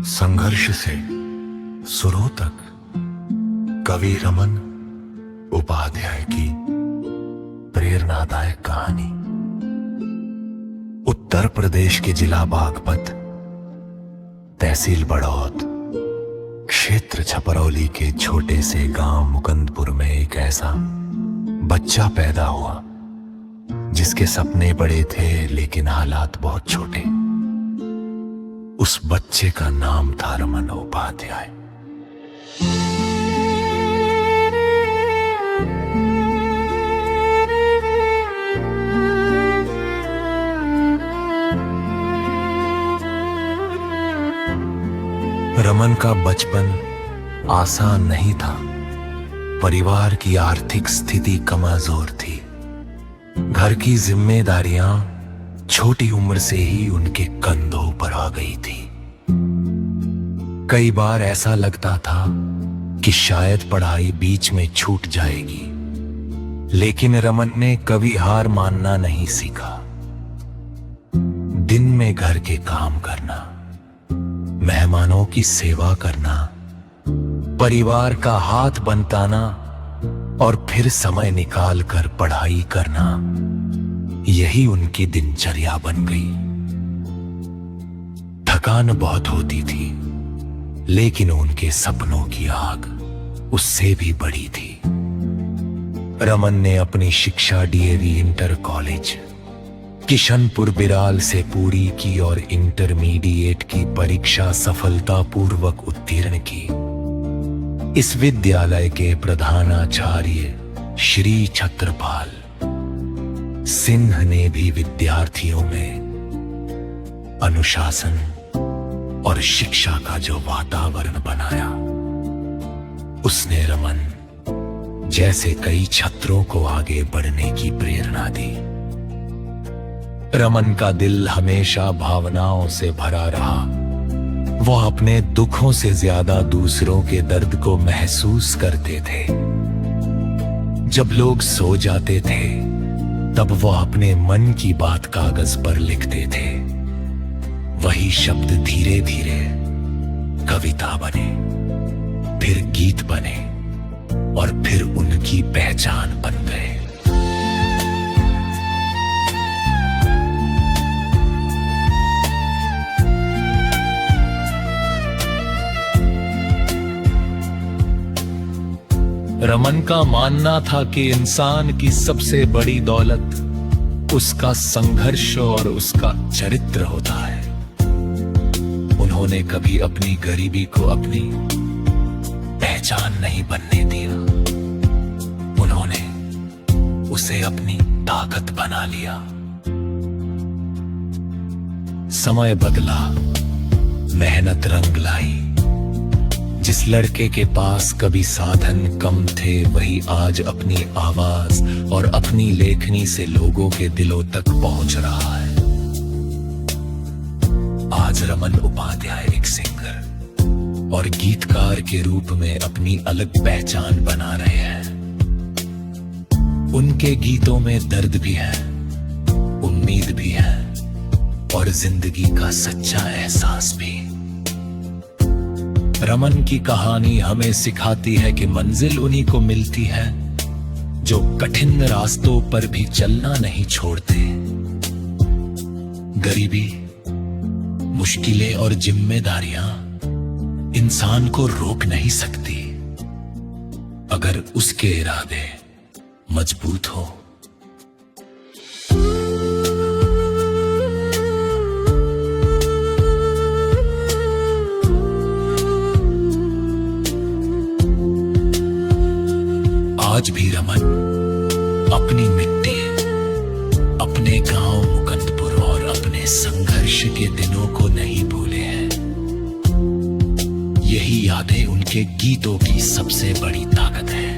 संघर्ष से सुरों तक कवि रमन उपाध्याय की प्रेरणादायक कहानी। उत्तर प्रदेश के जिला बागपत, तहसील बड़ौत, क्षेत्र छपरौली के छोटे से गांव मुकंदपुर में एक ऐसा बच्चा पैदा हुआ जिसके सपने बड़े थे लेकिन हालात बहुत छोटे। उस बच्चे का नाम था रमन उपाध्याय। रमन का बचपन आसान नहीं था। परिवार की आर्थिक स्थिति कमजोर थी। घर की जिम्मेदारियां छोटी उम्र से ही उनके कंधों पर आ गई थी। कई बार ऐसा लगता था कि शायद पढ़ाई बीच में छूट जाएगी, लेकिन रमन ने कभी हार मानना नहीं सीखा। दिन में घर के काम करना, मेहमानों की सेवा करना, परिवार का हाथ बंटाना और फिर समय निकाल कर पढ़ाई करना, यही उनकी दिनचर्या बन गई। थकान बहुत होती थी, लेकिन उनके सपनों की आग उससे भी बड़ी थी। रमन ने अपनी शिक्षा डीएवी इंटर कॉलेज किशनपुर बिराल से पूरी की और इंटरमीडिएट की परीक्षा सफलतापूर्वक उत्तीर्ण की। इस विद्यालय के प्रधानाचार्य श्री छत्रपाल सिंह ने भी विद्यार्थियों में अनुशासन और शिक्षा का जो वातावरण बनाया, उसने रमन जैसे कई छात्रों को आगे बढ़ने की प्रेरणा दी। रमन का दिल हमेशा भावनाओं से भरा रहा। वह अपने दुखों से ज्यादा दूसरों के दर्द को महसूस करते थे। जब लोग सो जाते थे, तब वह अपने मन की बात कागज पर लिखते थे। वही शब्द धीरे धीरे कविता बने, फिर गीत बने और फिर उनकी पहचान बन गए। रमन का मानना था कि इंसान की सबसे बड़ी दौलत उसका संघर्ष और उसका चरित्र होता है। उन्होंने कभी अपनी गरीबी को अपनी पहचान नहीं बनने दिया। उन्होंने उसे अपनी ताकत बना लिया। समय बदला, मेहनत रंग लाई। जिस लड़के के पास कभी साधन कम थे, वही आज अपनी आवाज और अपनी लेखनी से लोगों के दिलों तक पहुंच रहा है। आज रमन उपाध्याय एक सिंगर और गीतकार के रूप में अपनी अलग पहचान बना रहे हैं। उनके गीतों में दर्द भी है, उम्मीद भी है और जिंदगी का सच्चा एहसास भी। रमन की कहानी हमें सिखाती है कि मंजिल उन्हीं को मिलती है जो कठिन रास्तों पर भी चलना नहीं छोड़ते। गरीबी, मुश्किलें और जिम्मेदारियां इंसान को रोक नहीं सकती, अगर उसके इरादे मजबूत हो। आज भी रमन अपनी मिट्टी, अपने गांव मुकंदपुर और अपने संघर्ष के दिनों को नहीं भूले हैं। यही यादें उनके गीतों की सबसे बड़ी ताकत है।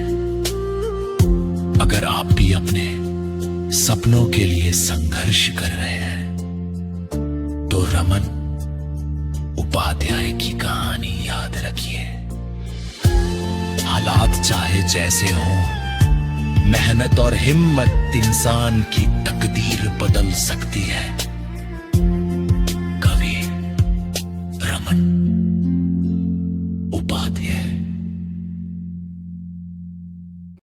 अगर आप भी अपने सपनों के लिए संघर्ष कर रहे हैं, तो रमन उपाध्याय की कहानी याद रखिए। हालात चाहे जैसे हों, मेहनत और हिम्मत इंसान की तकदीर बदल सकती है। कवि रमन।